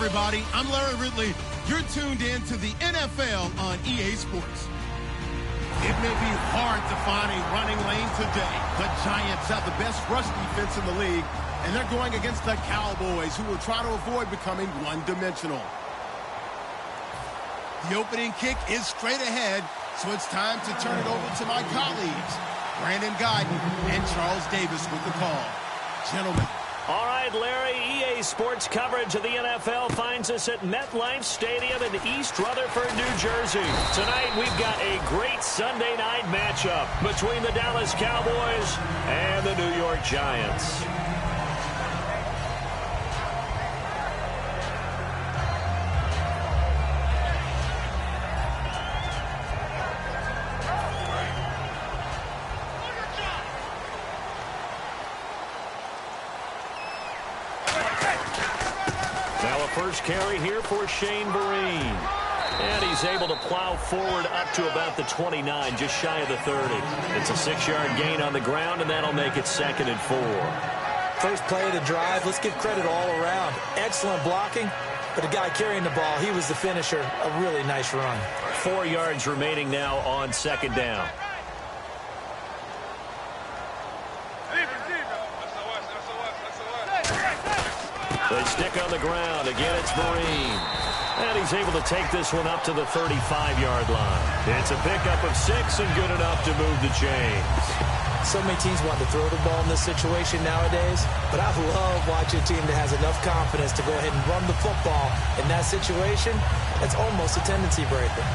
everybody. I'm Larry Ridley. You're tuned in to the NFL on EA Sports. It may be hard to find a running lane today. The Giants have the best rush defense in the league, and they're going against the Cowboys, who will try to avoid becoming one-dimensional. The opening kick is straight ahead, so it's time to turn it over to my colleagues, Brandon Guyton and Charles Davis with the call. Gentlemen. All right, Larry, EA Sports coverage of the NFL finds us at MetLife Stadium in East Rutherford, New Jersey. Tonight, we've got a great Sunday night matchup between the Dallas Cowboys and the New York Giants. First carry here for Shane Vereen. And he's able to plow forward up to about the 29, just shy of the 30. It's a 6-yard gain on the ground, and that'll make it 2nd and 4. First play of the drive, let's give credit all around. Excellent blocking, but the guy carrying the ball, he was the finisher. A really nice run. 4 yards remaining now on 2nd down. They stick on the ground. Again, it's Vereen. And he's able to take this one up to the 35-yard line. It's a pickup of 6 and good enough to move the chains. So many teams want to throw the ball in this situation nowadays, but I love watching a team that has enough confidence to go ahead and run the football. In that situation, that's almost a tendency breaker.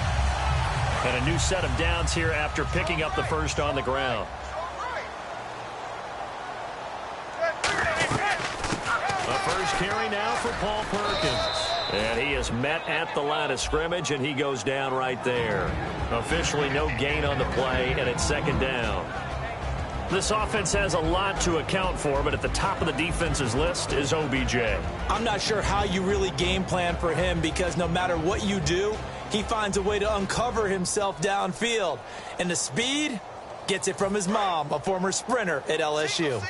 And a new set of downs here after picking up the first on the ground. First carry now for Paul Perkins. And he is met at the line of scrimmage, and he goes down right there. Officially no gain on the play, and it's 2nd down. This offense has a lot to account for, but at the top of the defense's list is OBJ. I'm not sure how you really game plan for him, because no matter what you do, he finds a way to uncover himself downfield. And the speed gets it from his mom, a former sprinter at LSU.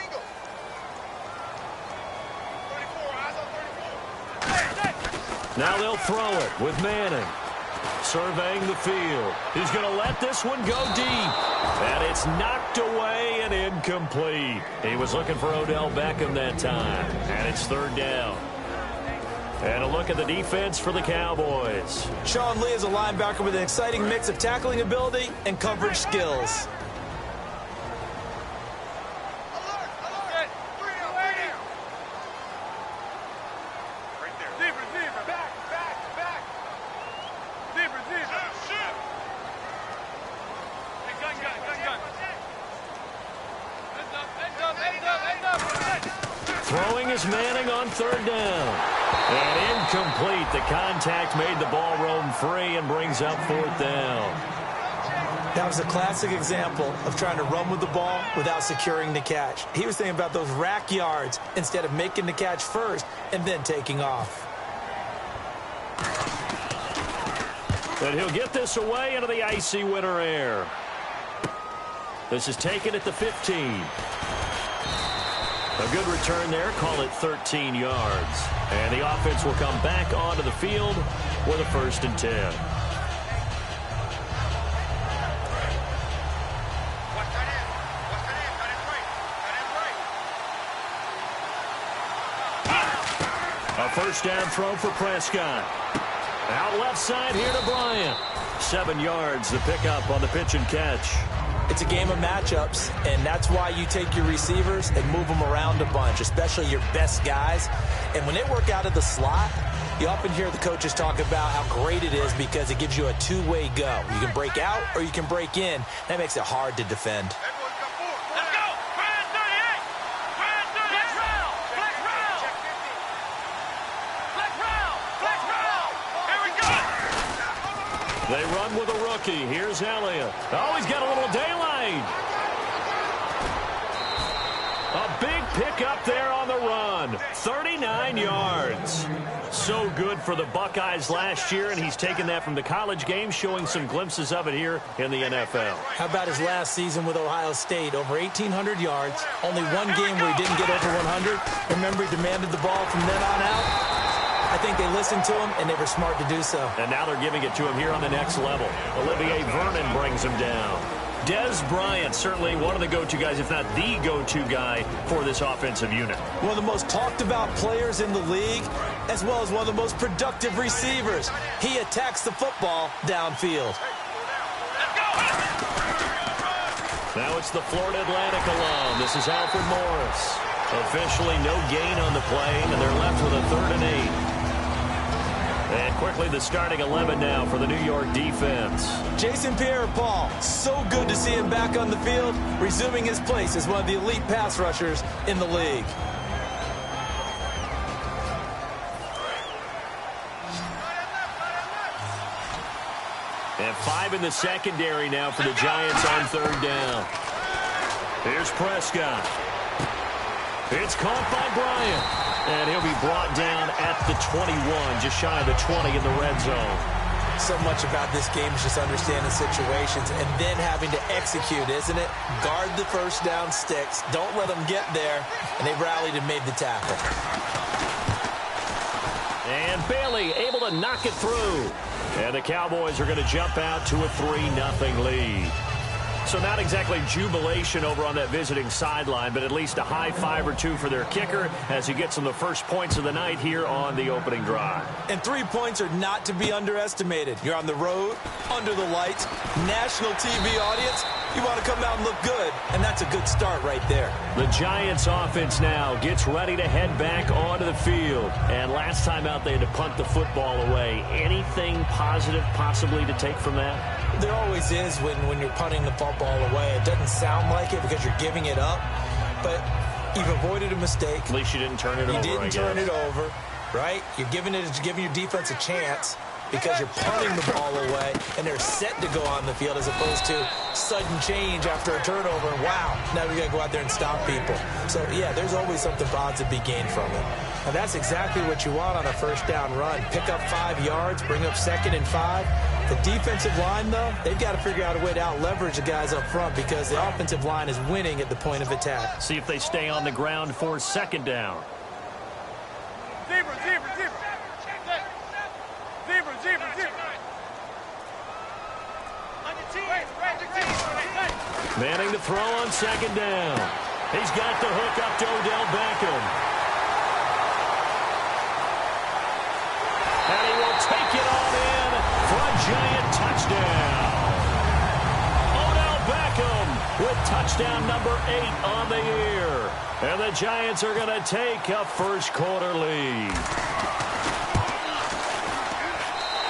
Now they'll throw it with Manning. Surveying the field. He's going to let this one go deep. And it's knocked away and incomplete. He was looking for Odell Beckham that time. And it's 3rd down. And a look at the defense for the Cowboys. Sean Lee is a linebacker with an exciting mix of tackling ability and coverage skills. Throwing is Manning on 3rd down. And incomplete. The contact made the ball roam free and brings up 4th down. That was a classic example of trying to run with the ball without securing the catch. He was thinking about those rack yards instead of making the catch first and then taking off. And he'll get this away into the icy winter air. This is taken at the 15. A good return there, call it 13 yards. And the offense will come back onto the field with a 1st and 10. A 1st down throw for Prescott. Out left side here to Bryant. 7 yards, the pickup on the pitch and catch. It's a game of matchups, and that's why you take your receivers and move them around a bunch, especially your best guys. And when they work out of the slot, you often hear the coaches talk about how great it is because it gives you a two-way go. You can break out or you can break in. That makes it hard to defend. They run with a rookie. Here's Elliott. Oh, he's got a little daylight. A big pickup there on the run. 39 yards. So good for the Buckeyes last year, and he's taken that from the college game, showing some glimpses of it here in the NFL. How about his last season with Ohio State? Over 1,800 yards. Only one game where he didn't get over 100. Remember, he demanded the ball from then on out. I think they listened to him, and they were smart to do so. And now they're giving it to him here on the next level. Olivier Vernon brings him down. Des Bryant, certainly one of the go-to guys, if not the go-to guy for this offensive unit. One of the most talked-about players in the league, as well as one of the most productive receivers. He attacks the football downfield. Now it's the Florida Atlantic alum. This is Alfred Morris. Officially no gain on the play, and they're left with a 3rd and 8. And quickly the starting 11 now for the New York defense. Jason Pierre-Paul, so good to see him back on the field, resuming his place as one of the elite pass rushers in the league. And 5 in the secondary now for the Giants on 3rd down. Here's Prescott. It's caught by Bryant. And he'll be brought down at the 21, just shy of the 20 in the red zone. So much about this game is just understanding situations and then having to execute, isn't it? Guard the first down sticks. Don't let them get there. And they rallied and made the tackle. And Bailey able to knock it through. And the Cowboys are going to jump out to a 3-0 lead. So not exactly jubilation over on that visiting sideline, but at least a high 5 or 2 for their kicker as he gets them the first points of the night here on the opening drive. And 3 points are not to be underestimated. You're on the road, under the lights, national TV audience. You want to come out and look good, and that's a good start right there. The Giants offense now gets ready to head back onto the field. And last time out, they had to punt the football away. Anything positive possibly to take from that? There always is when you're punting the football away. It doesn't sound like it because you're giving it up, but you've avoided a mistake. At least you didn't turn it over. You didn't turn it over, right? You're giving your defense a chance because you're punting the ball away, and they're set to go on the field as opposed to sudden change after a turnover. And wow, now we got to go out there and stop people. So, yeah, there's always something positive to be gained from it. And that's exactly what you want on a first down run. Pick up 5 yards, bring up 2nd and 5. The defensive line, though, they've got to figure out a way to out-leverage the guys up front because the offensive line is winning at the point of attack. See if they stay on the ground for 2nd down. Zebra. Manning to throw on 2nd down. He's got the hook up to Odell Beckham. And he will take it on in for a Giant touchdown. Odell Beckham with touchdown number 8 on the year. And the Giants are going to take a first-quarter lead.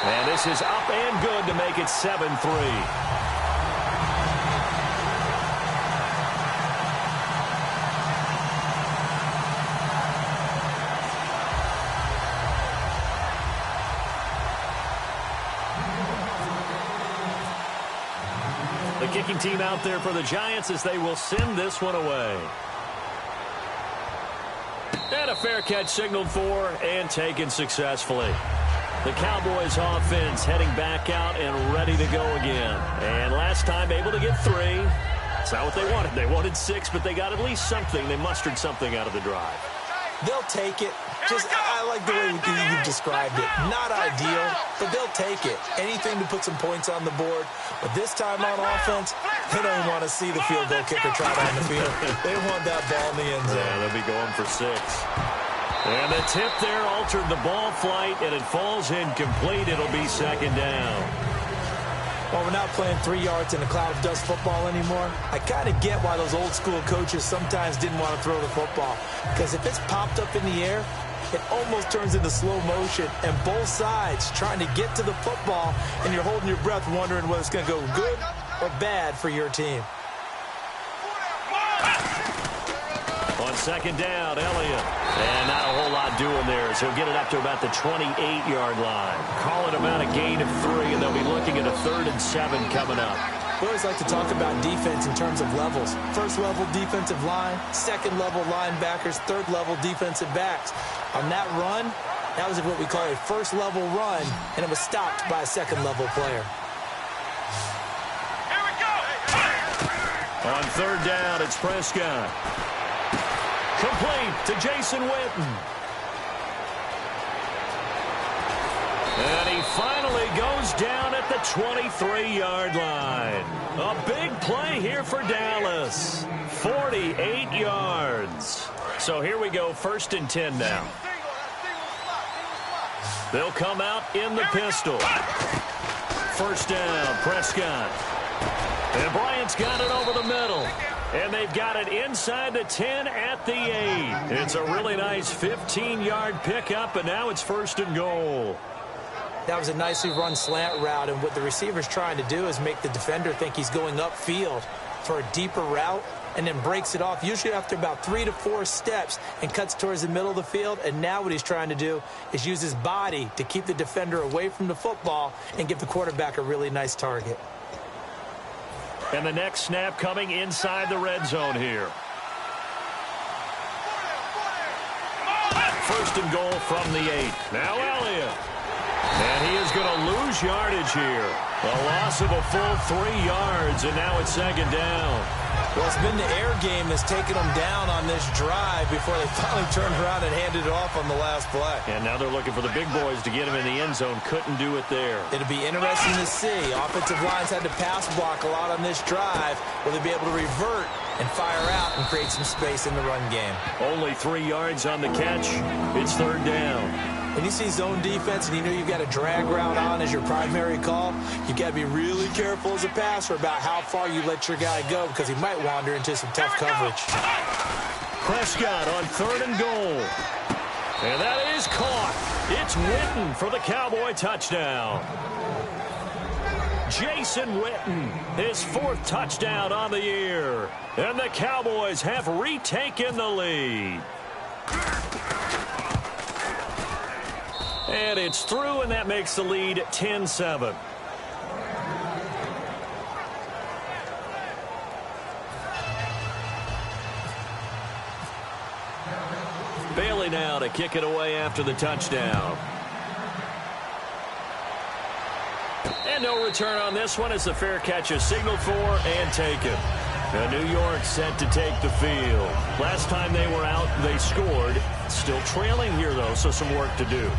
And this is up and good to make it 7-3. The kicking team out there for the Giants as they will send this one away. And a fair catch signaled for and taken successfully. The Cowboys offense heading back out and ready to go again. And last time able to get 3. That's not what they wanted. They wanted 6, but they got at least something. They mustered something out of the drive. They'll take it. I like the way you've described it. Not ideal, but they'll take it. Anything to put some points on the board. But this time on offense, they don't want to see the field goal kicker trot on the field. They want that ball in the end zone. Yeah, they'll be going for 6. And the tip there altered the ball flight, and it falls incomplete. It'll be 2nd down. Well, we're not playing 3 yards in a cloud of dust football anymore. I kind of get why those old-school coaches sometimes didn't want to throw the football. Because if it's popped up in the air, it almost turns into slow motion. And both sides trying to get to the football, and you're holding your breath wondering whether it's going to go good or bad for your team. On 2nd down, Elliott. And not a whole lot doing there as he'll get it up to about the 28-yard line. Call it about a gain of 3, and they'll be looking at a 3rd and 7 coming up. We always like to talk about defense in terms of levels. First-level defensive line, second-level linebackers, third-level defensive backs. On that run, that was what we call a first-level run, and it was stopped by a second-level player. Here we go. On 3rd down, it's Prescott. Complete to Jason Witten. And he finally goes down at the 23-yard line. A big play here for Dallas. 48 yards. So here we go, 1st and 10 now. They'll come out in the pistol. 1st down, Prescott. And Bryant's got it over the middle. And they've got it inside the 10 at the 8. It's a really nice 15-yard pickup, and now it's 1st and goal. That was a nicely run slant route, and what the receiver's trying to do is make the defender think he's going upfield for a deeper route, and then breaks it off, usually after about 3 to 4 steps, and cuts towards the middle of the field. And now what he's trying to do is use his body to keep the defender away from the football and give the quarterback a really nice target. And the next snap coming inside the red zone here. 1st and goal from the 8. Now Elliott. And he is going to lose yardage here. A loss of a full 3 yards, and now it's 2nd down. Well, it's been the air game that's taken them down on this drive before they finally turned around and handed it off on the last play. And now they're looking for the big boys to get him in the end zone. Couldn't do it there. It'll be interesting to see. Offensive lines had to pass block a lot on this drive. Will they be able to revert and fire out and create some space in the run game? Only 3 yards on the catch. It's 3rd down. When you see zone defense and you know you've got a drag route on as your primary call, you've got to be really careful as a passer about how far you let your guy go, because he might wander into some tough coverage. Prescott on 3rd and goal. And that is caught. It's Witten for the Cowboy touchdown. Jason Witten, his 4th touchdown on the year. And the Cowboys have retaken the lead. And it's through, and that makes the lead 10-7. Bailey now to kick it away after the touchdown. And no return on this one as the fair catch is signaled for and taken. Now New York set to take the field. Last time they were out, they scored. Still trailing here, though, so some work to do.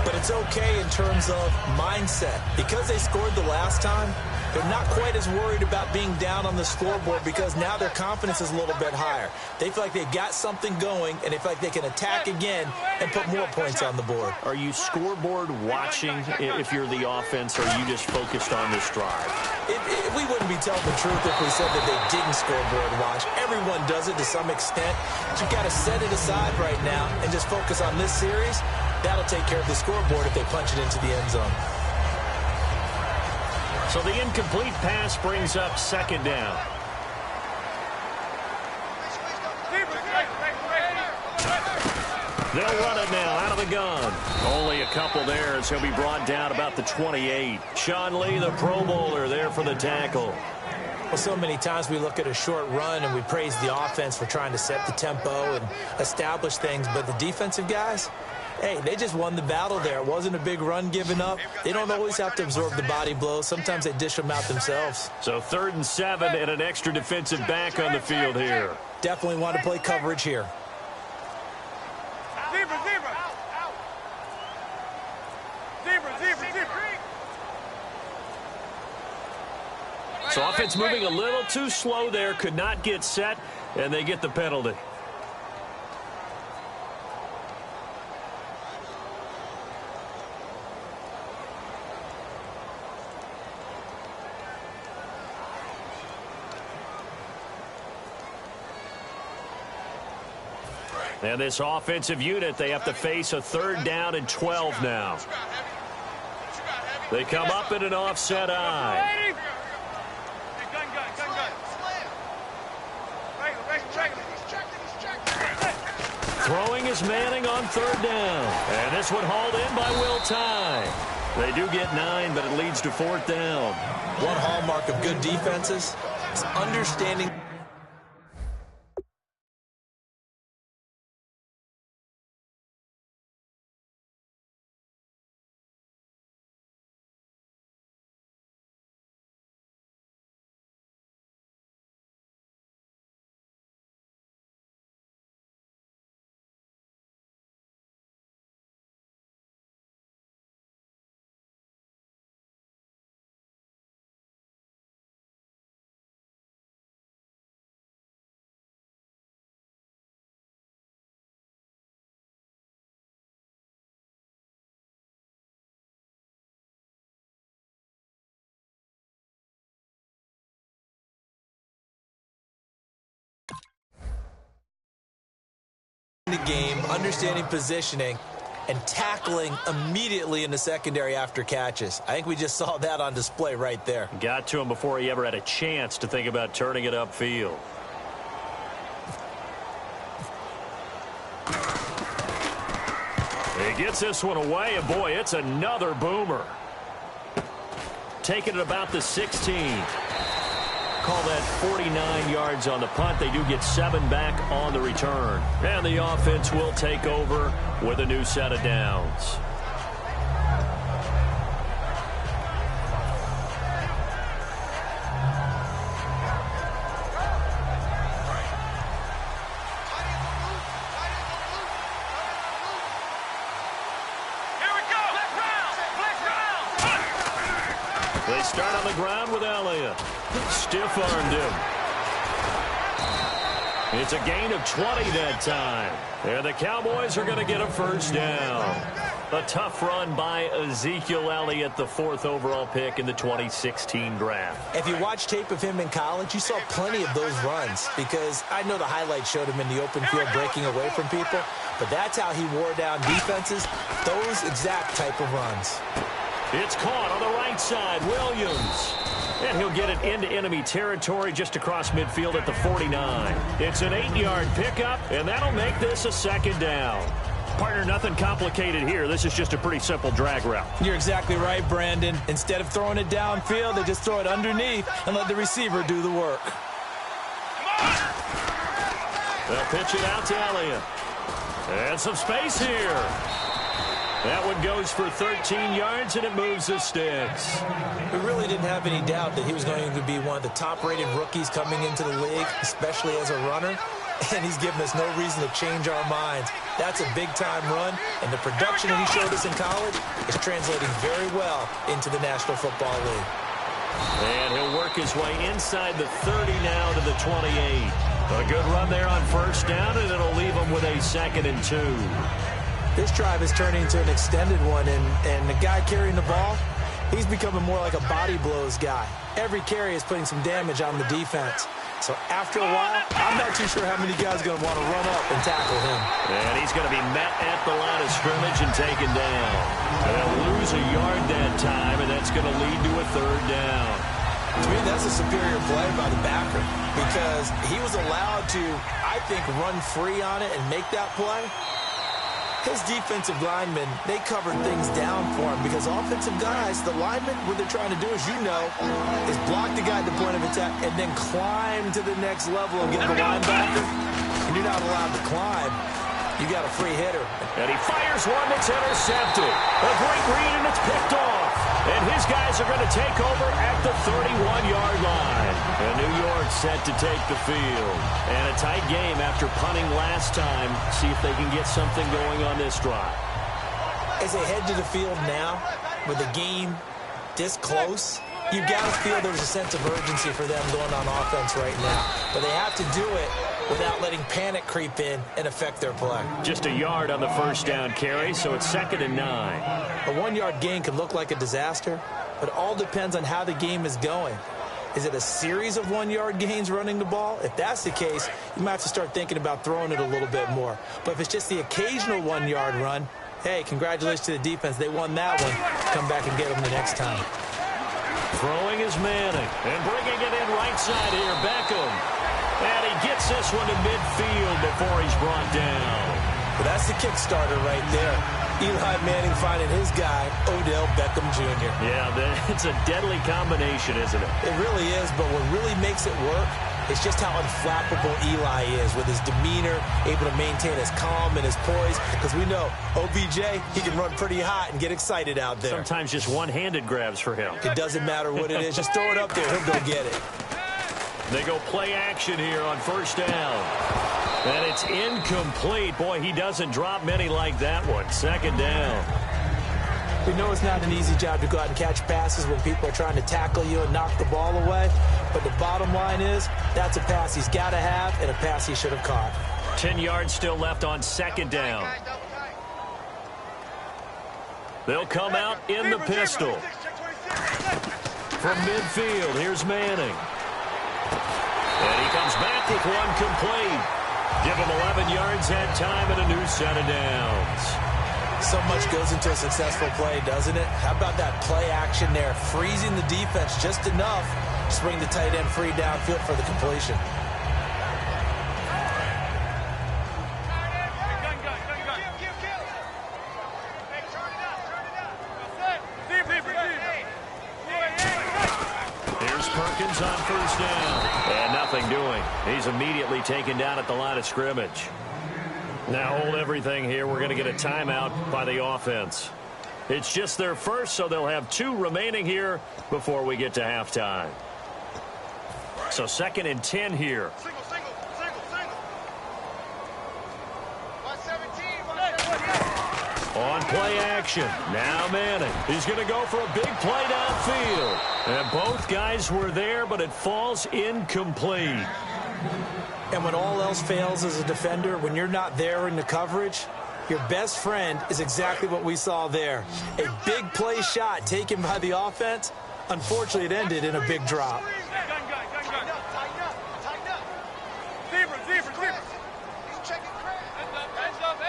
But it's okay in terms of mindset. Because they scored the last time, they're not quite as worried about being down on the scoreboard, because now their confidence is a little bit higher. They feel like they've got something going, and they feel like they can attack again and put more points on the board. Are you scoreboard watching if you're the offense, or are you just focused on this drive? We wouldn't be telling the truth if we said that they didn't scoreboard watch. Everyone does it to some extent. But you've got to set it aside right now and just focus on this series. That'll take care of the scoreboard if they punch it into the end zone. So the incomplete pass brings up 2nd down. They'll run it now out of the gun. Only a couple there as he'll be brought down about the 28. Sean Lee, the Pro Bowler, there for the tackle. Well, so many times we look at a short run and we praise the offense for trying to set the tempo and establish things, but the defensive guys, hey, they just won the battle there. It wasn't a big run given up. They don't always have to absorb the body blows. Sometimes they dish them out themselves. So 3rd and 7 and an extra defensive back on the field here. Definitely want to play coverage here. Zebra, zebra. Zebra, zebra, zebra. So offense moving a little too slow there. Could not get set, and they get the penalty. And this offensive unit, they have to face a 3rd down and 12 now. They come up in an offset eye. Throwing is Manning on 3rd down. And this one hauled in by Will Tye. They do get 9, but it leads to 4th down. One hallmark of good defenses is understanding the game, understanding positioning, and tackling immediately in the secondary after catches. I think we just saw that on display right there. Got to him before he ever had a chance to think about turning it upfield. He gets this one away, and boy, it's another boomer. Taking it about the 16. Call that 49 yards on the punt. They do get 7 back on the return. And the offense will take over with a new set of downs. They start on the ground with Elliott. Stiff-armed him. It's a gain of 20 that time. And the Cowboys are going to get a first down. A tough run by Ezekiel Elliott, the 4th overall pick in the 2016 draft. If you watch tape of him in college, you saw plenty of those runs because I know the highlights showed him in the open field breaking away from people, but that's how he wore down defenses, those exact type of runs. It's caught on the right side, Williams. And he'll get it into enemy territory just across midfield at the 49. It's an 8-yard pickup, and that'll make this a second down. Partner, nothing complicated here. This is just a pretty simple drag route. You're exactly right, Brandon. Instead of throwing it downfield, they just throw it underneath and let the receiver do the work. They'll pitch it out to Elliott. And some space here. That one goes for 13 yards, and it moves the sticks. We really didn't have any doubt that he was going to be one of the top-rated rookies coming into the league, especially as a runner. And he's given us no reason to change our minds. That's a big-time run, and the production that he showed us in college is translating very well into the National Football League. And he'll work his way inside the 30 now to the 28. A good run there on first down, and it'll leave him with a 2nd and 2. This drive is turning into an extended one, and the guy carrying the ball, he's becoming more like a body blows guy. Every carry is putting some damage on the defense. So after a while, I'm not too sure how many guys are going to want to run up and tackle him. And he's going to be met at the line of scrimmage and taken down. And they'll lose a yard that time, and that's going to lead to a 3rd down. To me, that's a superior play by the backer because he was allowed to, I think, run free on it and make that play. His defensive linemen, they covered things down for him because offensive guys, the linemen, what they're trying to do, as you know, is block the guy at the point of attack and then climb to the next level and get the linebacker. And you're not allowed to climb. You got a free hitter. And he fires one that's intercepted. A great read, and it's picked off. And his guys are going to take over at the 31-yard line. And New York set to take the field. And a tight game after punting last time. See if they can get something going on this drive. As they head to the field now, with the game this close, you've got to feel there's a sense of urgency for them going on offense right now. But they have to do it without letting panic creep in and affect their play. Just a yard on the first down carry, so it's 2nd and 9. A 1-yard gain can look like a disaster, but it all depends on how the game is going. Is it a series of 1-yard gains running the ball? If that's the case, you might have to start thinking about throwing it a little bit more. But if it's just the occasional 1-yard run, hey, congratulations to the defense. They won that one. Come back and get them the next time. Throwing is Manning, and bringing it in right side here, Beckham. And he gets this one to midfield before he's brought down. Well, that's the kickstarter right there. Eli Manning finding his guy, Odell Beckham Jr. Yeah, it's a deadly combination, isn't it? It really is, but what really makes it work is just how unflappable Eli is with his demeanor, able to maintain his calm and his poise. Because we know OBJ, he can run pretty hot and get excited out there. Sometimes just one-handed grabs for him. It doesn't matter what it is. Just throw it up there. He'll go get it. They go play action here on first down. And it's incomplete. Boy, he doesn't drop many like that one. 2nd down. We know it's not an easy job to go out and catch passes when people are trying to tackle you and knock the ball away. But the bottom line is, that's a pass he's got to have and a pass he should have caught. 10 yards still left on 2nd down. They'll come out in the pistol. From midfield, here's Manning. And he comes back with one complete. Give him 11 yards that time and a new set of downs. So much goes into a successful play, doesn't it? How about that play action there, freezing the defense just enough to bring the tight end free downfield for the completion. On first down. And nothing doing. He's immediately taken down at the line of scrimmage. Now hold everything here. We're going to get a timeout by the offense. It's just their first, so they'll have 2 remaining here before we get to halftime. So 2nd and 10 here. Single. 117. On play action. Now Manning. He's going to go for a big play downfield. And both guys were there, but it falls incomplete. And when all else fails as a defender, when you're not there in the coverage, your best friend is exactly what we saw there. A big play shot taken by the offense. Unfortunately, it ended in a big drop. Gun guy. Tighten up. Zebra. He's checking crack. Ends up.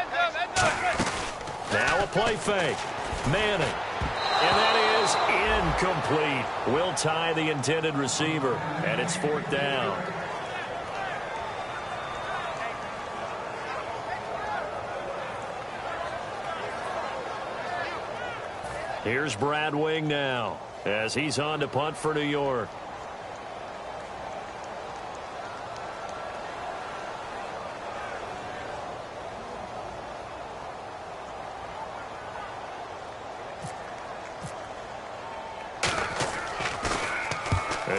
Now a play fake. Manning. And that is incomplete. Will tie the intended receiver. And it's 4th down. Here's Brad Wing now as he's on to punt for New York.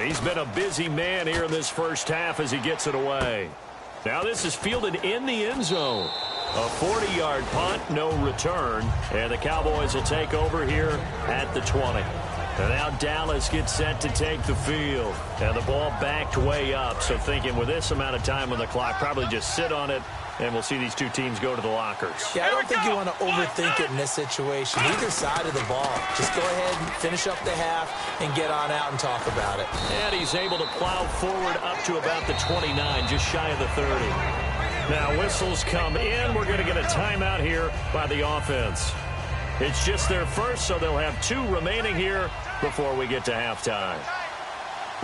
He's been a busy man here in this first half as he gets it away. Now this is fielded in the end zone. A 40-yard punt, no return. And the Cowboys will take over here at the 20. And now Dallas gets set to take the field. And the ball backed way up. So thinking with this amount of time on the clock, probably just sit on it. And we'll see these 2 teams go to the lockers. Yeah, I don't think you want to overthink it in this situation. Either side of the ball. Just go ahead and finish up the half and get on out and talk about it. And he's able to plow forward up to about the 29, just shy of the 30. Now whistles come in. We're going to get a timeout here by the offense. It's just their first, so they'll have 2 remaining here before we get to halftime.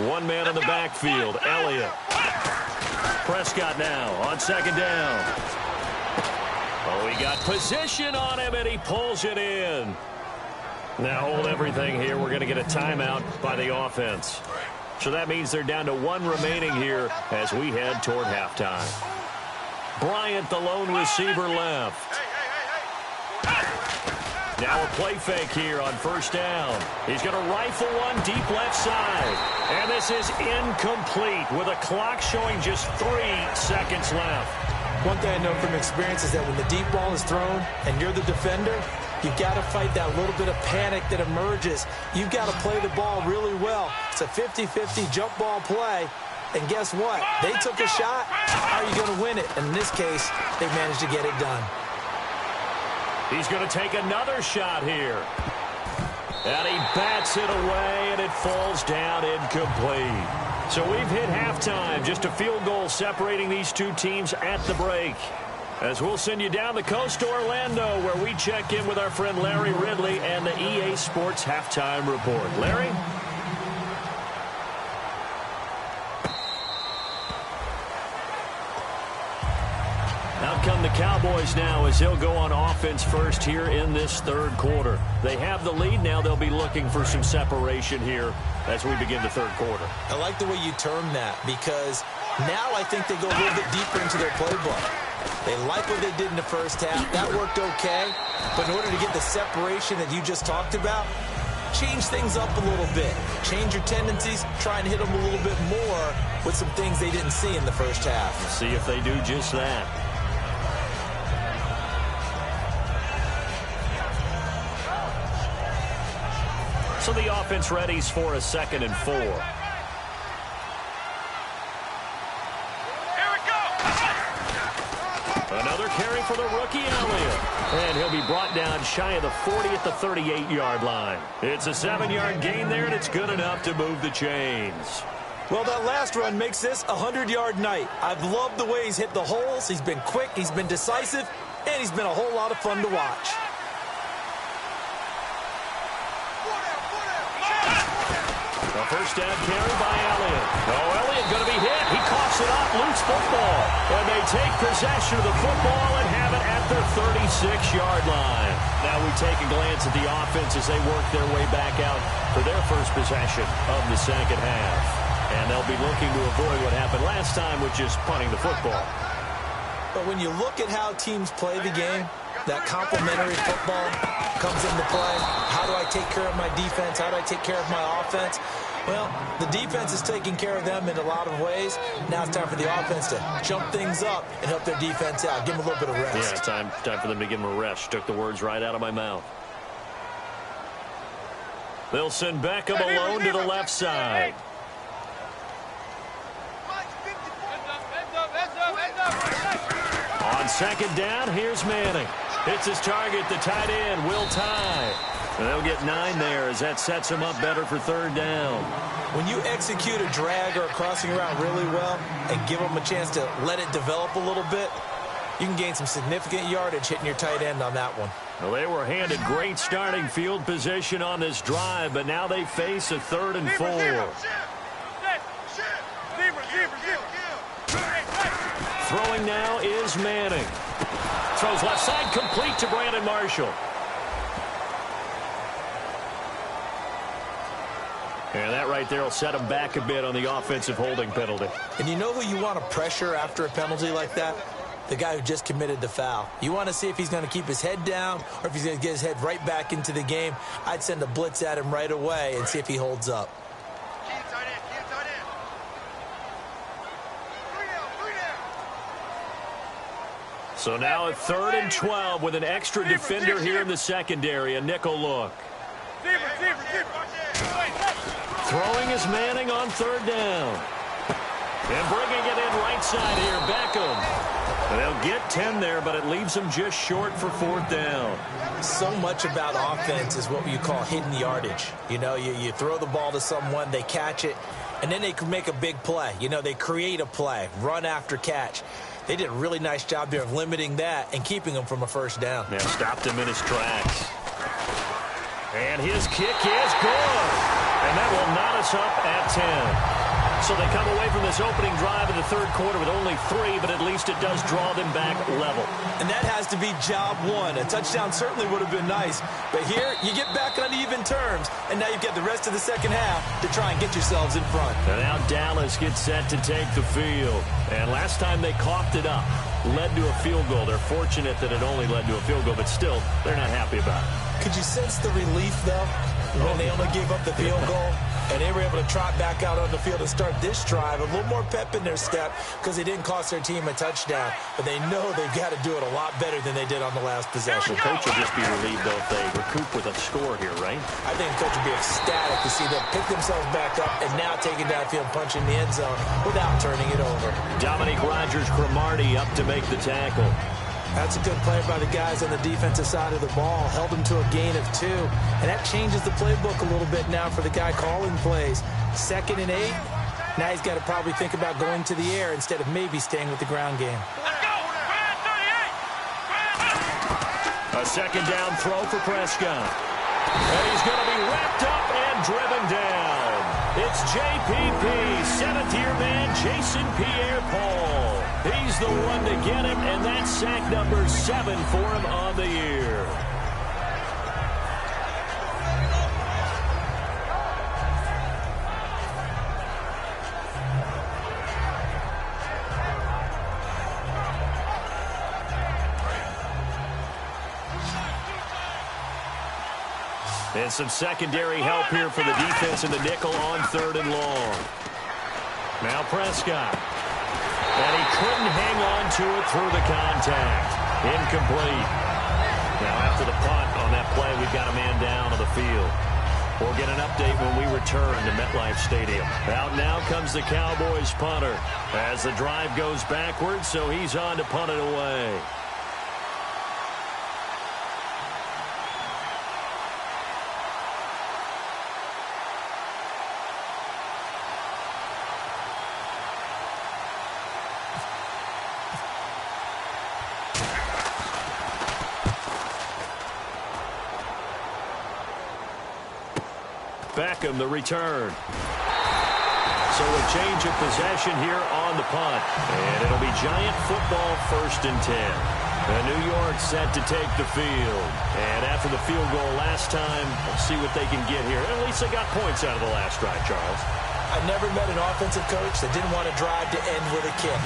1 man in the backfield, Elliott. Prescott now on 2nd down. Oh, he got position on him, and he pulls it in. Now hold everything here. We're going to get a timeout by the offense. So that means they're down to 1 remaining here as we head toward halftime. Bryant, the lone receiver, left. Now a play fake here on first down. He's going to rifle one deep left side. And this is incomplete with a clock showing just 3 seconds left. One thing I know from experience is that when the deep ball is thrown and you're the defender, you've got to fight that little bit of panic that emerges. You've got to play the ball really well. It's a 50-50 jump ball play. And guess what? They took a shot. How are you going to win it? And in this case, they managed to get it done. He's going to take another shot here. And he bats it away, and it falls down incomplete. So we've hit halftime. Just a field goal separating these 2 teams at the break. As we'll send you down the coast to Orlando, where we check in with our friend Larry Ridley and the EA Sports Halftime Report. Larry? Out come the Cowboys now as they'll go on offense first here in this 3rd quarter. They have the lead. Now they'll be looking for some separation here as we begin the 3rd quarter. I like the way you term that because now I think they go a little bit deeper into their playbook. They like what they did in the first half. That worked okay. But in order to get the separation that you just talked about, change things up a little bit. Change your tendencies. Try and hit them a little bit more with some things they didn't see in the first half. See if they do just that. So the offense readies for a 2nd and 4. Here we go. Another carry for the rookie Elliott. And he'll be brought down shy of the 40 at the 38-yard line. It's a 7-yard gain there, and it's good enough to move the chains. Well, that last run makes this a 100-yard night. I've loved the way he's hit the holes. He's been quick, he's been decisive, and he's been a whole lot of fun to watch. A first down carry by Elliott. Oh, Elliott going to be hit. He coughs it up, loose football. And they take possession of the football and have it at their 36-yard line. Now we take a glance at the offense as they work their way back out for their first possession of the second half. And they'll be looking to avoid what happened last time, which is punting the football. But when you look at how teams play the game, that complementary football comes into play. How do I take care of my defense? How do I take care of my offense? Well, the defense is taking care of them in a lot of ways. Now it's time for the offense to jump things up and help their defense out. Give them a little bit of rest. Yeah, time for them to give them a rest. Took the words right out of my mouth. They'll send Beckham alone to the left side. On second down, here's Manning. Hits his target, the tight end, Will Tye. And they'll get 9 there as that sets him up better for third down. When you execute a drag or a crossing route really well and give them a chance to let it develop a little bit, you can gain some significant yardage hitting your tight end on that one. Well, they were handed great starting field position on this drive, but now they face a 3rd and 4. Throwing now is Manning. Throws left side, complete to Brandon Marshall. And that right there will set him back a bit on the offensive holding penalty. And you know who you want to pressure after a penalty like that? The guy who just committed the foul. You want to see if he's going to keep his head down or if he's going to get his head right back into the game. I'd send a blitz at him right away and see if he holds up. So now a 3rd and 12 with an extra defender here in the secondary, a nickel look. Throwing is Manning on 3rd down. And bringing it in right side here, Beckham. And they'll get 10 there, but it leaves them just short for 4th down. So much about offense is what you call hidden yardage. You know, you throw the ball to someone, they catch it, and then they can make a big play. You know, they create a play, run after catch. They did a really nice job there of limiting that and keeping him from a first down. Yeah, stopped him in his tracks. And his kick is good. And that will knot us up at 10. So they come away from this opening drive in the 3rd quarter with only 3, but at least it does draw them back level. And that has to be job one. A touchdown certainly would have been nice. But here, you get back on even terms, and now you've got the rest of the second half to try and get yourselves in front. And now Dallas gets set to take the field. And last time they coughed it up, led to a field goal. They're fortunate that it only led to a field goal, but still, they're not happy about it. Could you sense the relief, though, when they only gave up the field goal? And they were able to trot back out on the field and start this drive. A little more pep in their step because they didn't cost their team a touchdown. But they know they've got to do it a lot better than they did on the last possession. The coach will just be relieved, though, if they recoup with a score here, right? I think the coach will be ecstatic to see them pick themselves back up and now take it downfield, punching the end zone without turning it over. Dominique Rodgers-Cromartie up to make the tackle. That's a good play by the guys on the defensive side of the ball. Held him to a gain of 2. And that changes the playbook a little bit now for the guy calling plays. 2nd and 8. Now he's got to probably think about going to the air instead of maybe staying with the ground game. A 2nd down throw for Prescott. And he's going to be wrapped up and driven down. It's JPP, 7th-year man Jason Pierre-Paul. He's the one to get it, and that's sack number 7 for him on the year. And some secondary help here for the defense in the nickel on 3rd and long. Now Prescott. And he couldn't hang on to it through the contact. Incomplete. Now after the punt on that play, we've got a man down on the field. We'll get an update when we return to MetLife Stadium. Out now comes the Cowboys punter as the drive goes backwards, so he's on to punt it away. Beckham, the return. So a change of possession here on the punt. And it'll be Giant football, 1st and 10. New York set to take the field. And after the field goal last time, we'll see what they can get here. At least they got points out of the last drive, Charles. I never met an offensive coach that didn't want to drive to end with a kick.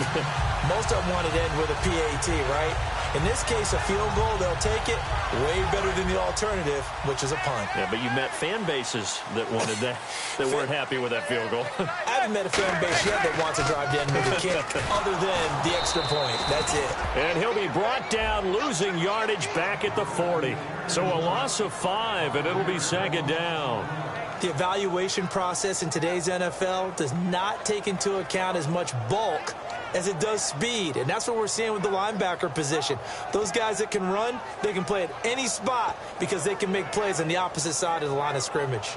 Most of them wanted to end with a PAT, right? In this case, a field goal, they'll take it. Way better than the alternative, which is a punt. Yeah, but you met fan bases that wanted that, that weren't happy with that field goal. I haven't met a fan base yet that wants to drive to end with a kick other than the extra point. That's it. And he'll be brought down, losing yardage back at the 40. So a loss of 5, and it'll be 2nd down. The evaluation process in today's NFL does not take into account as much bulk as it does speed, and that's what we're seeing with the linebacker position. Those guys that can run, they can play at any spot because they can make plays on the opposite side of the line of scrimmage.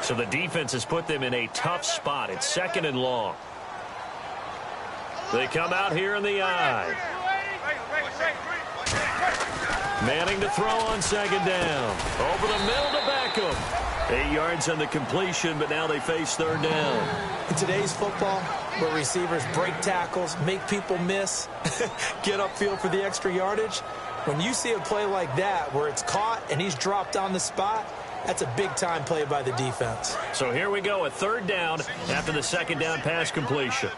So the defense has put them in a tough spot. It's 2nd and long. They come out here in the eye. Manning to throw on 2nd down. Over the middle to Beckham. 8 yards on the completion, but now they face 3rd down. In today's football, where receivers break tackles, make people miss, get upfield for the extra yardage, when you see a play like that where it's caught and he's dropped on the spot, that's a big-time play by the defense. So here we go, a 3rd down after the 2nd down pass completion.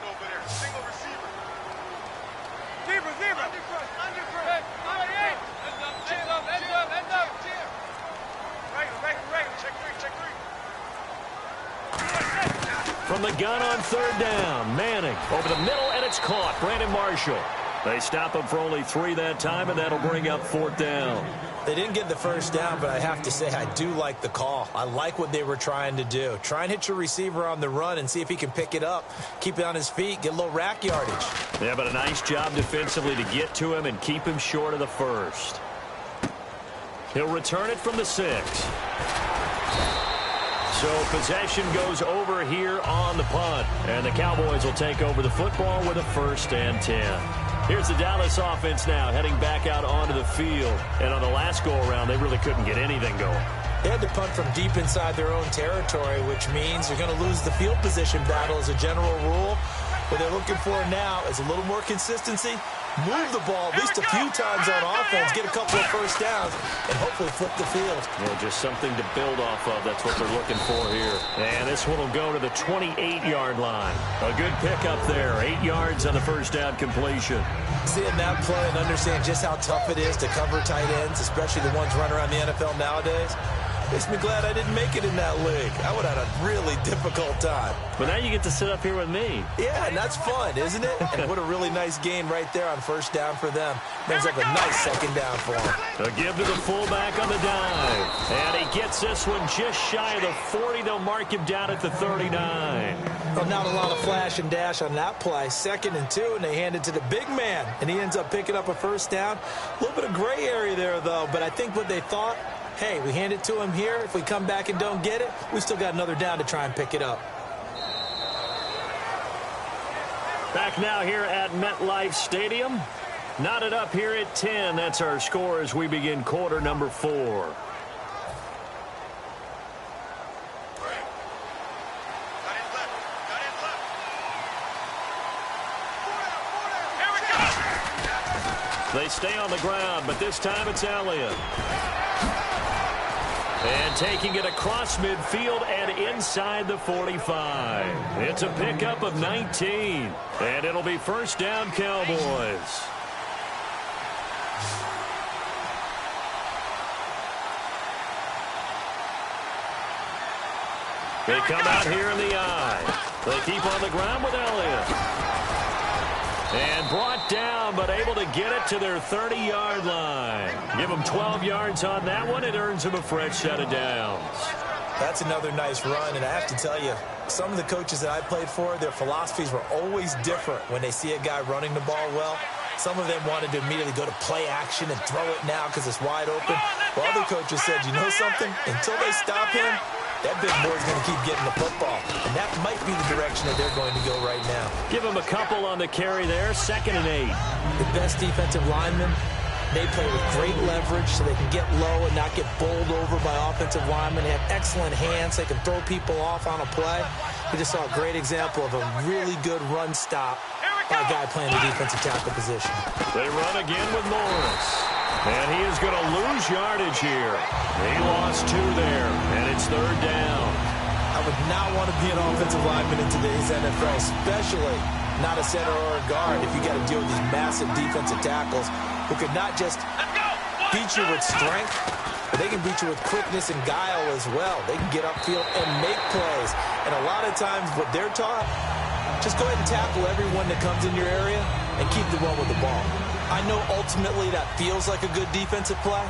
From the gun on 3rd down, Manning over the middle, and it's caught. Brandon Marshall. They stop him for only 3 that time, and that'll bring up 4th down. They didn't get the 1st down, but I have to say I do like the call. I like what they were trying to do. Try and hit your receiver on the run and see if he can pick it up, keep it on his feet, get a little rack yardage. Yeah, but a nice job defensively to get to him and keep him short of the 1st. He'll return it from the 6. So possession goes over here on the punt. And the Cowboys will take over the football with a 1st and 10. Here's the Dallas offense now heading back out onto the field. And on the last go-around, they really couldn't get anything going. They had to punt from deep inside their own territory, which means they're going to lose the field position battle as a general rule. What they're looking for now is a little more consistency, move the ball at least a few times on offense, get a couple of 1st downs, and hopefully flip the field. Yeah, just something to build off of. That's what they're looking for here. And this one will go to the 28-yard line. A good pickup there. 8 yards on the 1st down completion. Seeing that play and understand just how tough it is to cover tight ends, especially the ones running around the NFL nowadays, makes me glad I didn't make it in that league. I would have had a really difficult time. But now you get to sit up here with me. Yeah, and that's fun, isn't it? And what a really nice gain right there on 1st down for them. Brings up a nice 2nd down for them. A give to the fullback on the dive. And he gets this one just shy of the 40. They'll mark him down at the 39. Well, not a lot of flash and dash on that play. 2nd and 2, and they hand it to the big man. And he ends up picking up a 1st down. A little bit of gray area there, though. But I think what they thought, hey, we hand it to him here. If we come back and don't get it, we still got another down to try and pick it up. Back now here at MetLife Stadium. Knotted up here at 10. That's our score as we begin quarter number 4. They stay on the ground, but this time it's Elliott. And taking it across midfield and inside the 45. It's a pickup of 19. And it'll be 1st down Cowboys. They come out here in the eye. They keep on the ground with Elliott. And brought down, but able to get it to their 30-yard line. Give them 12 yards on that one. It earns them a fresh set of downs. That's another nice run, and I have to tell you, some of the coaches that I played for, their philosophies were always different when they see a guy running the ball well. Some of them wanted to immediately go to play action and throw it now because it's wide open. While other coaches said, you know something? Until they stop him, that big boy's going to keep getting the football. And that might be the direction that they're going to go right now. Give him a couple on the carry there. 2nd and 8. The best defensive lineman They play with great leverage so they can get low and not get bowled over by offensive linemen. They have excellent hands. They can throw people off on a play. We just saw a great example of a really good run stop by a guy playing the defensive tackle position. They run again with Morris. And he is going to lose yardage here. He lost 2 there, and it's 3rd down. I would not want to be an offensive lineman in today's NFL, especially not a center or a guard if you got to deal with these massive defensive tackles who could not just beat you with strength, but they can beat you with quickness and guile as well. They can get upfield and make plays. And a lot of times what they're taught, just go ahead and tackle everyone that comes in your area and keep the run with the ball. I know ultimately that feels like a good defensive play,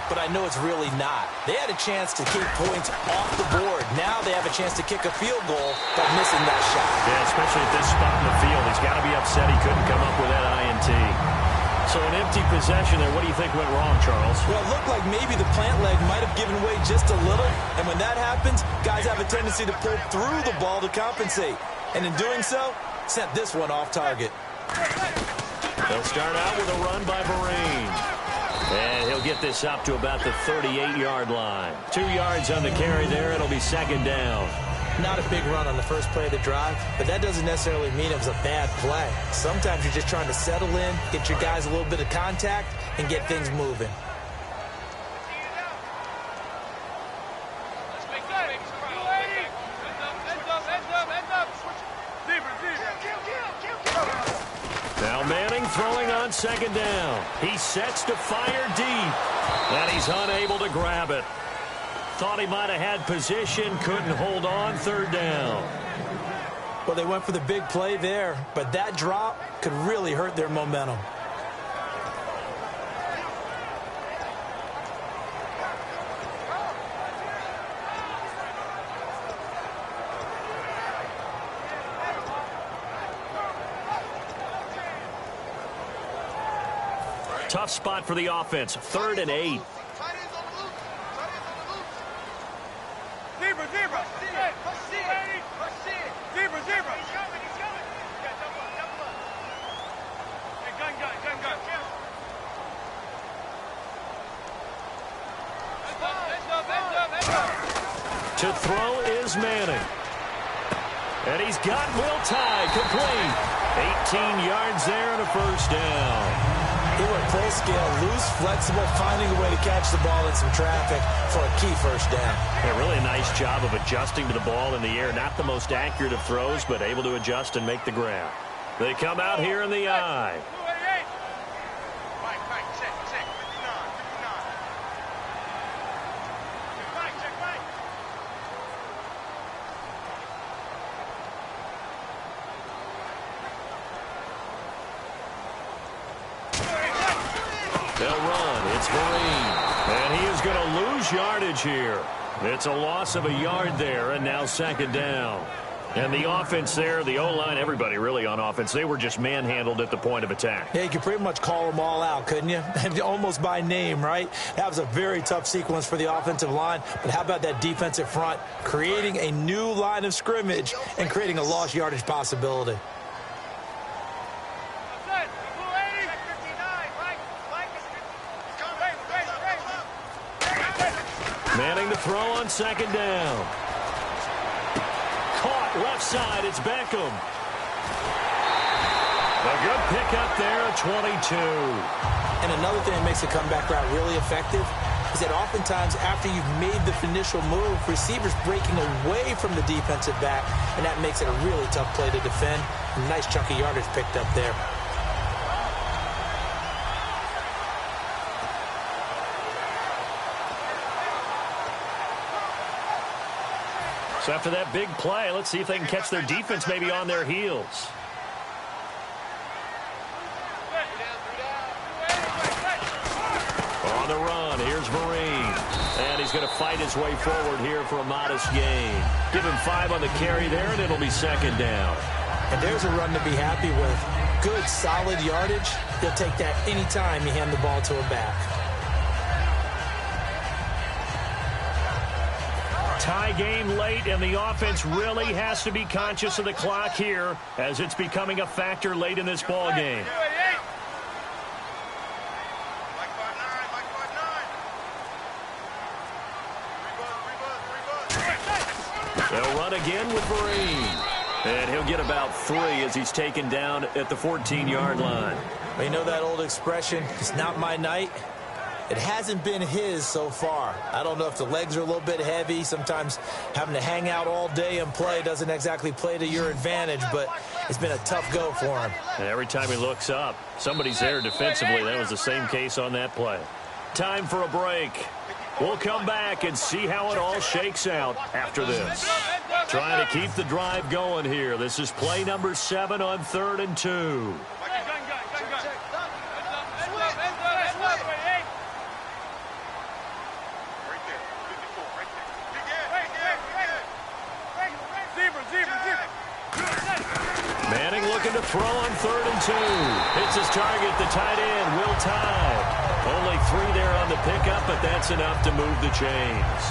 but I know it's really not. They had a chance to keep points off the board. Now they have a chance to kick a field goal by missing that shot. Yeah, especially at this spot in the field. He's got to be upset he couldn't come up with that INT. So an empty possession there. What do you think went wrong, Charles? Well, it looked like maybe the plant leg might have given way just a little. And when that happens, guys have a tendency to pull through the ball to compensate. And in doing so, sent this one off target. They'll start out with a run by Vereen. And he'll get this up to about the 38-yard line. 2 yards on the carry there. It'll be 2nd down. Not a big run on the first play of the drive, but that doesn't necessarily mean it was a bad play. Sometimes you're just trying to settle in, get your guys a little bit of contact, and get things moving. Now Manning throwing on 2nd down. He sets to fire deep, and he's unable to grab it. Thought he might have had position, couldn't hold on. 3rd down. Well, they went for the big play there, but that drop could really hurt their momentum. Tough spot for the offense. 3rd and 8. Zebra. Zebra. He's coming. Yeah, double up. Hey, gun. Heads up. To throw is Manning. And he's got Will Tye complete. 18 yards there and a 1st down. He went full scale, loose, flexible, finding a way to catch the ball in some traffic for a key 1st down. A really nice job of adjusting to the ball in the air. Not the most accurate of throws, but able to adjust and make the grab. They come out here in the I. They'll run. It's Vereen. And he is going to lose yardage here. It's a loss of a yard there, and now 2nd down. And the offense there, the O-line, everybody really on offense, they were just manhandled at the point of attack. Yeah, you could pretty much call them all out, couldn't you? Almost by name, right? That was a very tough sequence for the offensive line. But how about that defensive front creating a new line of scrimmage and creating a lost yardage possibility? Manning to throw on 2nd down. Caught left side. It's Beckham. A good pickup there at 22. And another thing that makes the comeback route really effective is that oftentimes after you've made the initial move, receivers breaking away from the defensive back, and that makes it a really tough play to defend. A nice chunk of yardage picked up there. So after that big play, let's see if they can catch their defense maybe on their heels. On the run, here's Vereen. And he's going to fight his way forward here for a modest gain. Give him 5 on the carry there, and it'll be 2nd down. And there's a run to be happy with. Good, solid yardage. You'll take that anytime you hand the ball to a back. Tie game late, and the offense really has to be conscious of the clock here as it's becoming a factor late in this ball game. They'll run again with Vereen. And he'll get about 3 as he's taken down at the 14-yard line. Well, you know that old expression, it's not my night? It hasn't been his so far. I don't know if the legs are a little bit heavy. Sometimes having to hang out all day and play doesn't exactly play to your advantage, but it's been a tough go for him. And every time he looks up, somebody's there defensively. That was the same case on that play. Time for a break. We'll come back and see how it all shakes out after this. Trying to keep the drive going here. This is play number 7 on 3rd and 2. Manning looking to throw on 3rd and 2. Hits his target, the tight end, Will Tye. Only 3 there on the pickup, but that's enough to move the chains.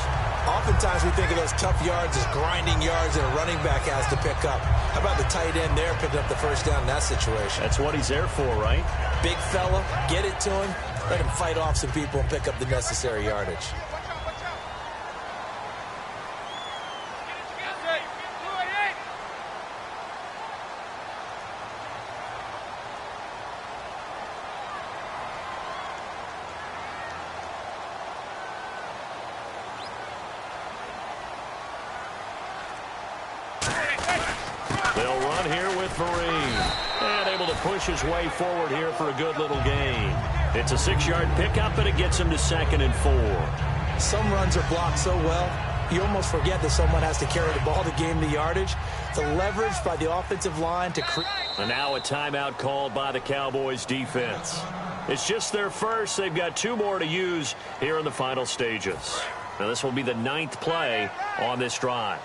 Oftentimes we think of those tough yards as grinding yards that a running back has to pick up. How about the tight end there picking up the first down in that situation? That's what he's there for, right? Big fella, get it to him, let him fight off some people and pick up the necessary yardage. They'll run here with Vereen. And able to push his way forward here for a good little gain. It's a 6-yard pickup, and it gets him to 2nd and 4. Some runs are blocked so well, you almost forget that someone has to carry the ball to gain the yardage. The leverage by the offensive line to create. And now a timeout called by the Cowboys defense. It's just their first. They've got 2 more to use here in the final stages. Now this will be the 9th play on this drive.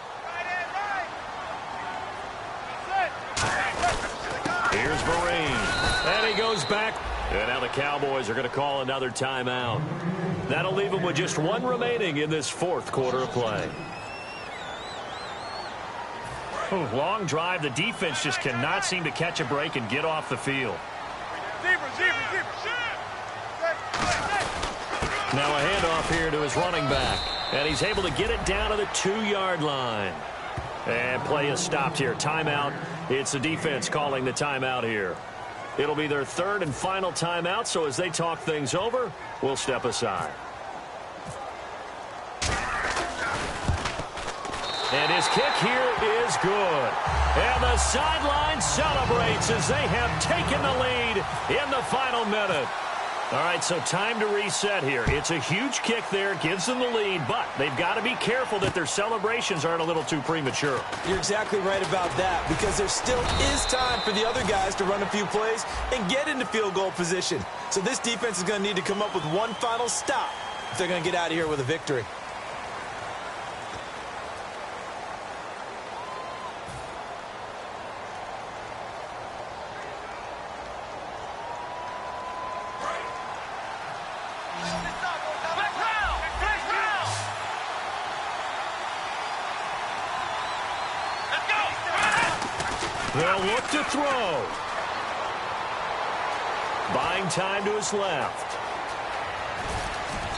Here's Vereen. And he goes back. And now the Cowboys are going to call another timeout. That'll leave them with just 1 remaining in this 4th quarter of play. Long drive. The defense just cannot seem to catch a break and get off the field. Now a handoff here to his running back. And he's able to get it down to the 2-yard line. And play is stopped here. Timeout. It's the defense calling the timeout here. It'll be their 3rd and final timeout, so as they talk things over, we'll step aside. And his kick here is good. And the sideline celebrates as they have taken the lead in the final minute. All right, so time to reset here. It's a huge kick there, gives them the lead, but they've got to be careful that their celebrations aren't a little too premature. You're exactly right about that, because there still is time for the other guys to run a few plays and get into field goal position. So this defense is going to need to come up with one final stop if they're going to get out of here with a victory. They'll look to throw. Buying time to his left.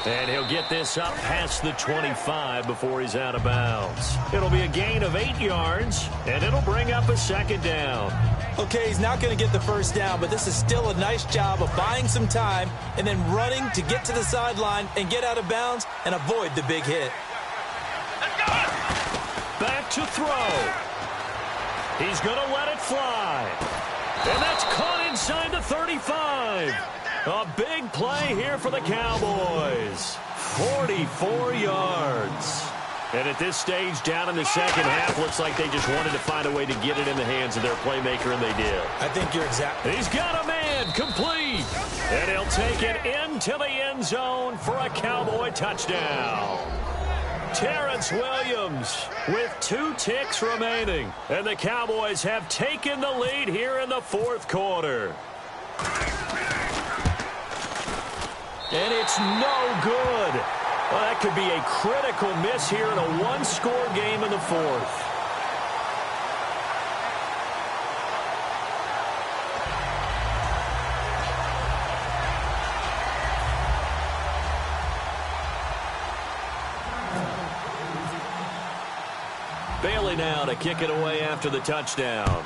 And he'll get this up past the 25 before he's out of bounds. It'll be a gain of 8 yards, and it'll bring up a 2nd down. Okay, he's not going to get the first down, but this is still a nice job of buying some time and then running to get to the sideline and get out of bounds and avoid the big hit. Back to throw. He's going to let it fly. And that's caught inside the 35. A big play here for the Cowboys. 44 yards. And at this stage, down in the second half, looks like they just wanted to find a way to get it in the hands of their playmaker, and they did. I think you're exactly. He's got a man, complete. And he'll take it into the end zone for a Cowboy touchdown. Terrence Williams with 2 ticks remaining. And the Cowboys have taken the lead here in the 4th quarter. And it's no good. Well, that could be a critical miss here in a 1-score game in the 4th. Bailey now to kick it away after the touchdown.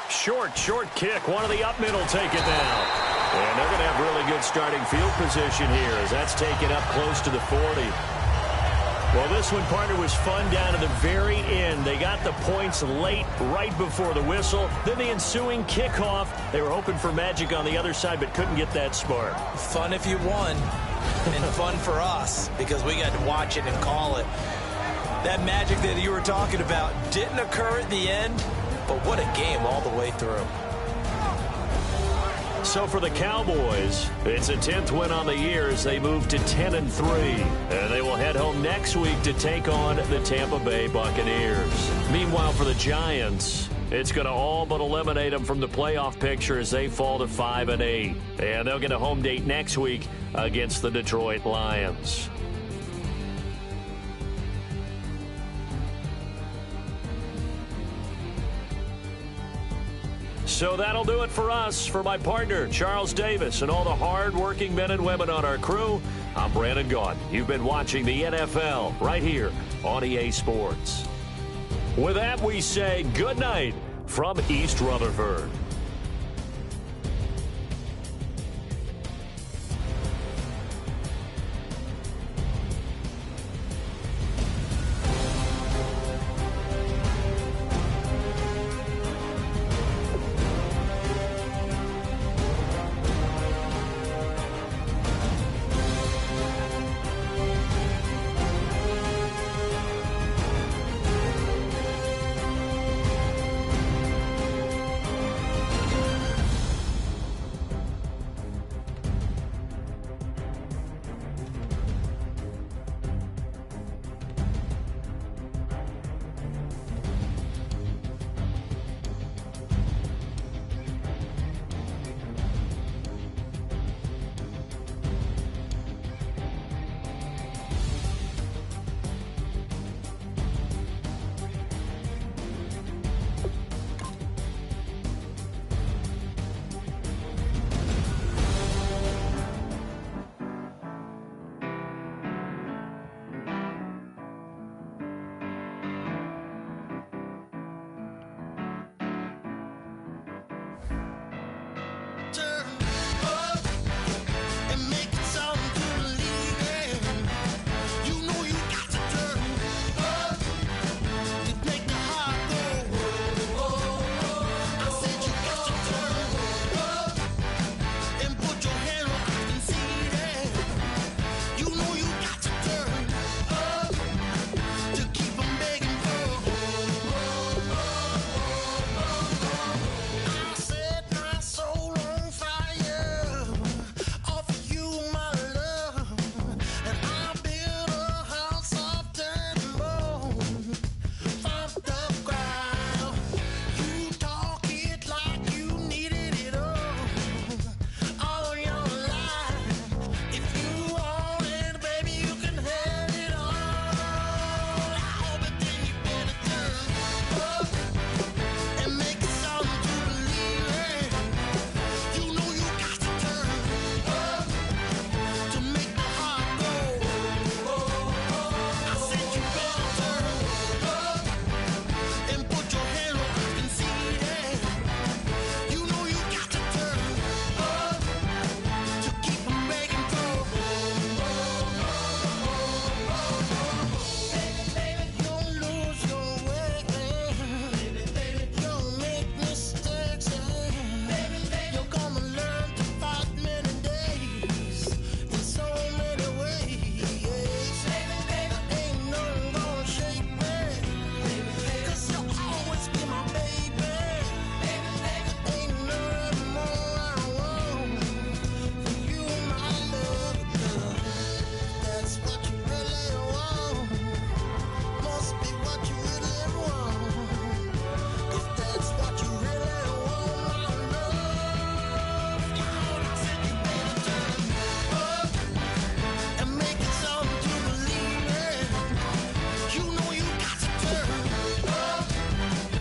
Short kick. One of the up middle take it down. And they're going to have really good starting field position here as that's taken up close to the 40. Well, this one, partner, was fun down to the very end. They got the points late, right before the whistle. Then the ensuing kickoff. They were hoping for magic on the other side, but couldn't get that spark. Fun if you won, and fun for us because we got to watch it and call it. That magic that you were talking about didn't occur at the end, but what a game all the way through. So for the Cowboys, it's a 10th win on the year as they move to 10-3. And they will head home next week to take on the Tampa Bay Buccaneers. Meanwhile, for the Giants, it's going to all but eliminate them from the playoff picture as they fall to 5-8. And they'll get a home date next week against the Detroit Lions. So that'll do it for us. For my partner, Charles Davis, and all the hard-working men and women on our crew, I'm Brandon Gaudin. You've been watching the NFL right here on EA Sports. With that, we say good night from East Rutherford.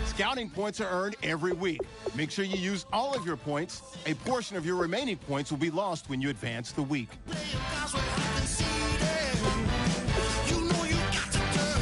Scouting points are earned every week. Make sure you use all of your points. A portion of your remaining points will be lost when you advance the week. You know you got to turn.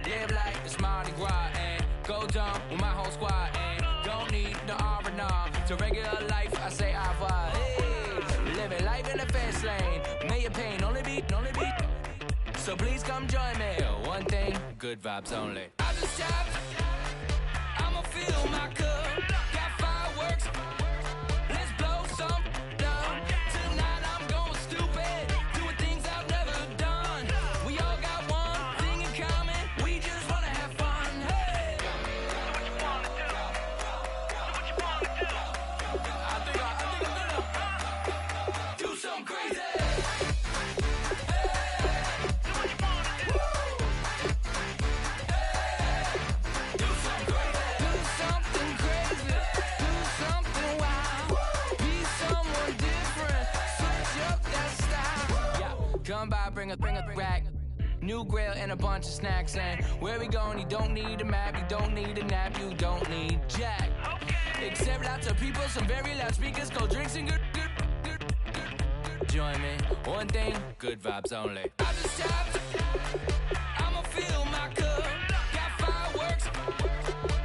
Live like it's Mardi Gras and go dumb with my whole squad and don't need no R&R. To regular life, I say au revoir. Hey, living life in the fast lane. Million pain, only beat. So please come join me. One thing, good vibes only. I just tapped. I'ma fill my cup. Got fireworks. Let's blow some down. Tonight I'm going stupid. Doing things I've never done. We all got one thing in common. We just wanna have fun. Hey. Do what you wanna do. Do what you wanna do. I think I'm gonna do something crazy. Come by, bring a rack. New grill and a bunch of snacks. And where we going, you don't need a map. You don't need a nap. You don't need jack. Except lots of people, some very loud speakers, cold drinks and good. Join me. One thing, good vibes only. I just tapped. I'ma fill my cup. Got fireworks.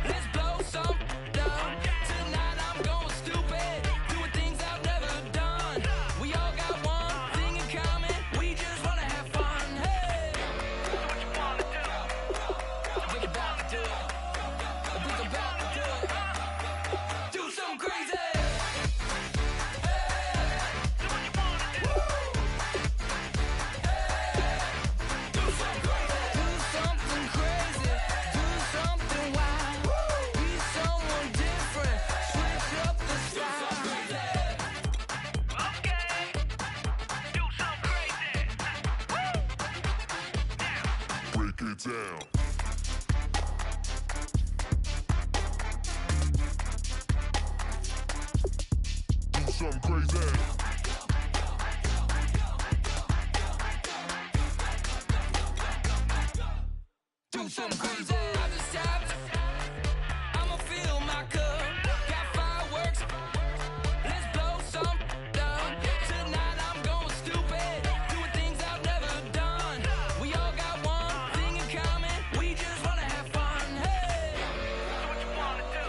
Let's blow some down. Tonight I'm going stupid. Doing things I've never done. We all got one thing in common. We just wanna have fun. Hey. Do what you wanna do. Think about to do it. Think about to do it. Do something crazy. Down. Do something crazy. Do something crazy. I just tapped. I'ma fill my cup. Got fireworks. Let's blow some down. Tonight I'm going stupid. Doing things I've never done. We all got one thing in common. We just wanna have fun. Hey. Do what you wanna do.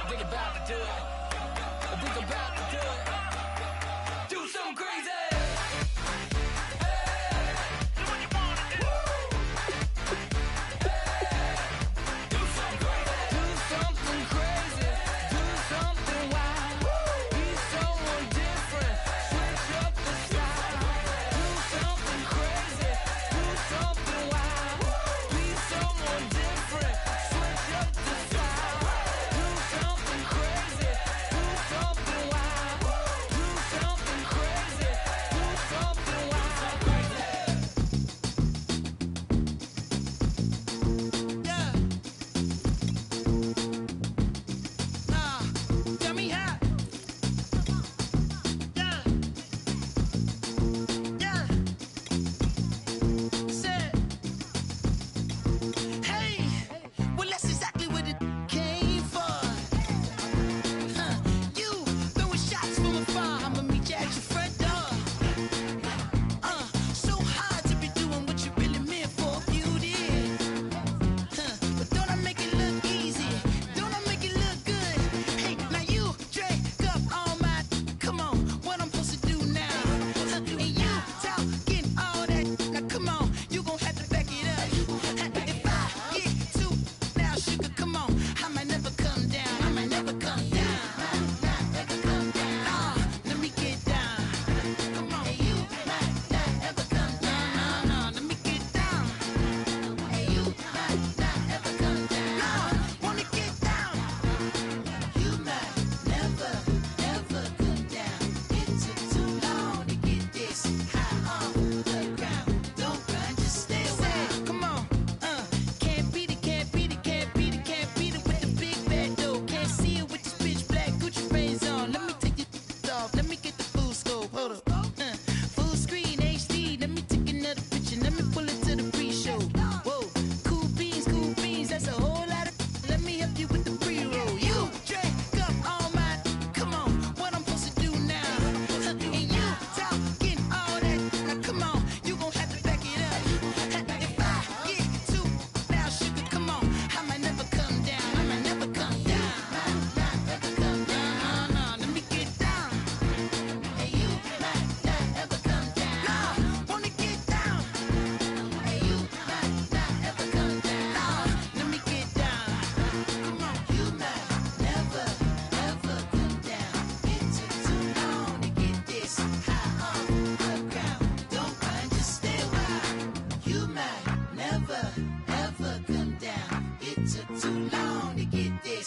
Think about to do it. Think about to do it.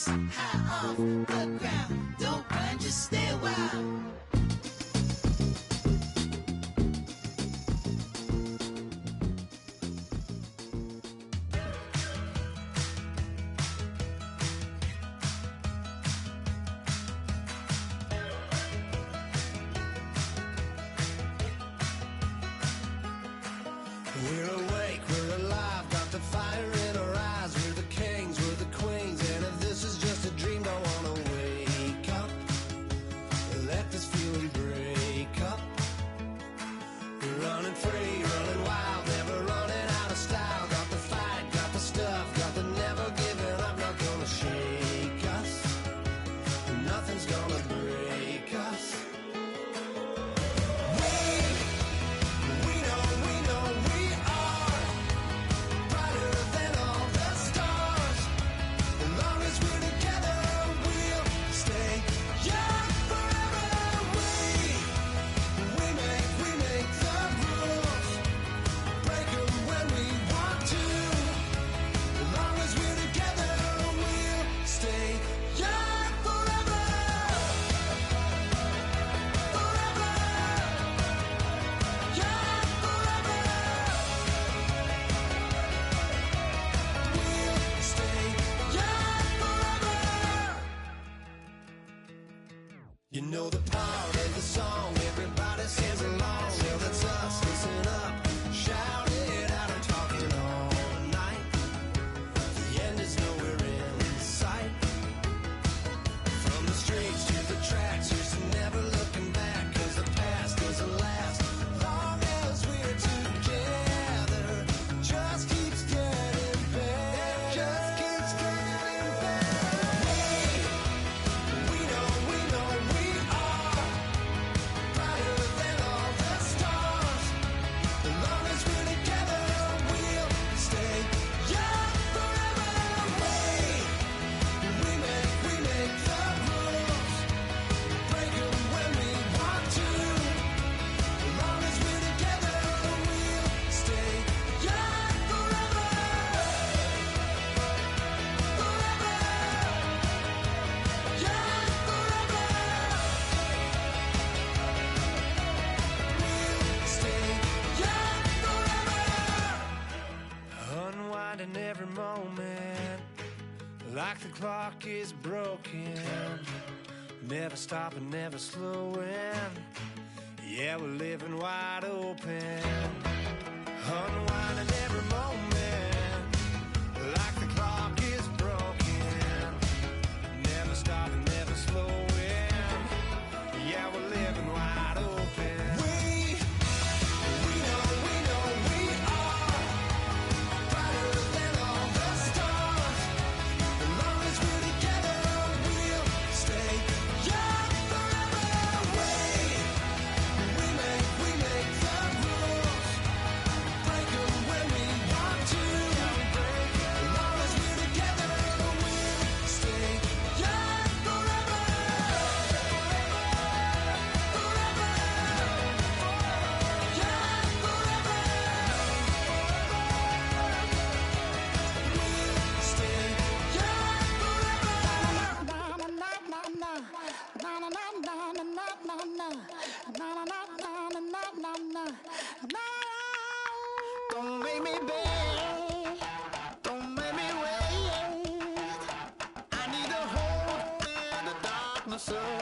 high off the ground. Don't run, just stay a while. We're awake, we're alive, got the fire in our eyes. We're the kings, we're the queens, and if this is just a dream, don't wanna wake up. Let this feeling break up. We're running free, running wild, never running out of style. Got the fight, got the stuff, got the never giving up. Not gonna shake us, nothing's gonna break us. You know the part of the song, everybody sings along. Well, that's us, listen up, shout it out and talking all night. The end is nowhere in sight. From the streets to the tracks, here's to never looking back. Cause the past doesn't last long as we're together. Just keeps getting better, just keeps getting better. We know we are brighter than all the stars. As long as we're together, we'll stay young forever. We make the rules, break 'em when we want to. As long as we're together, we'll stay young forever. Forever. Young forever. We'll stay young forever. Unwinding every moment, like the clock is broken. Never stopping, never slowing. Yeah, we're living wide open. Unwinding every moment, like the clock is broken. Never stopping, never slowing. Yeah, we're living wide open. We know we are brighter than all the stars. As long as we're together, we'll stay young forever. We make the rules, break 'em when we want to. As long as we're together, we'll stay young forever. Forever. Young forever. We'll stay young Don't make me beg, don't make me wait. I need a hold in the darkness of